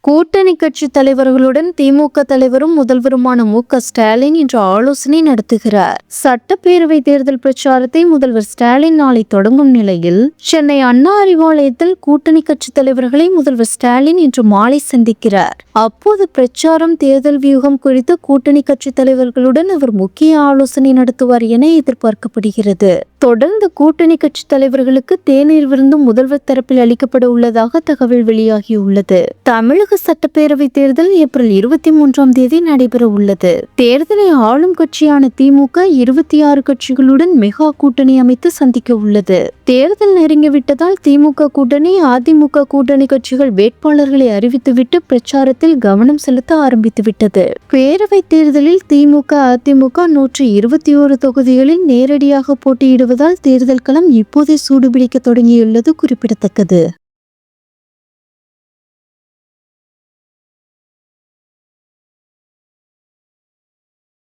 கூட்டணி கட்சி தலைவர்களுடன் திமுக தலைவரும் முதல்வருமான மு.க.ஸ்டாலின் இன்று ஆலோசனை நடத்துகிறார். சட்டப்பேரவை தேர்தல் பிரச்சாரத்தை முதல்வர் ஸ்டாலின் நாளை தொடங்கும் நிலையில் சென்னை அண்ணா அறிவாலயத்தில் கூட்டணி கட்சி தலைவர்களை முதல்வர் ஸ்டாலின் இன்று மாலை சந்திக்கிறார். அப்போது பிரச்சாரம், தேர்தல் வியூகம் குறித்து கூட்டணி கட்சி தலைவர்களுடன் அவர் முக்கிய ஆலோசனை நடத்துவார் என எதிர்பார்க்கப்படுகிறது. தொடர்ந்து கூட்டணி கட்சி தலைவர்களுக்கு தேநீர் விருந்தும் முதல்வர் தரப்பில் அளிக்கப்பட உள்ளதாக தகவல் வெளியாகியுள்ளது. தமிழக சட்டப்பேரவை தேர்தல் ஏப்ரல் 23 நடைபெற உள்ளது. தேர்தலை ஆளும் கட்சியான திமுக 26 கட்சிகளுடன் மெகா கூட்டணி அமைத்து சந்திக்க உள்ளது. தேர்தல் நெருங்கிவிட்டதால் திமுக கூட்டணி, அதிமுக கூட்டணி கட்சிகள் வேட்பாளர்களை அறிவித்துவிட்டு பிரச்சாரத்தில் கவனம் செலுத்த ஆரம்பித்துவிட்டது. பேரவை தேர்தலில் திமுக, அதிமுக 121 தொகுதிகளில் நேரடியாக போட்டியிடுவதால் தேர்தல் களம் இப்போதே சூடுபிடிக்க தொடங்கியுள்ளது குறிப்பிடத்தக்கது.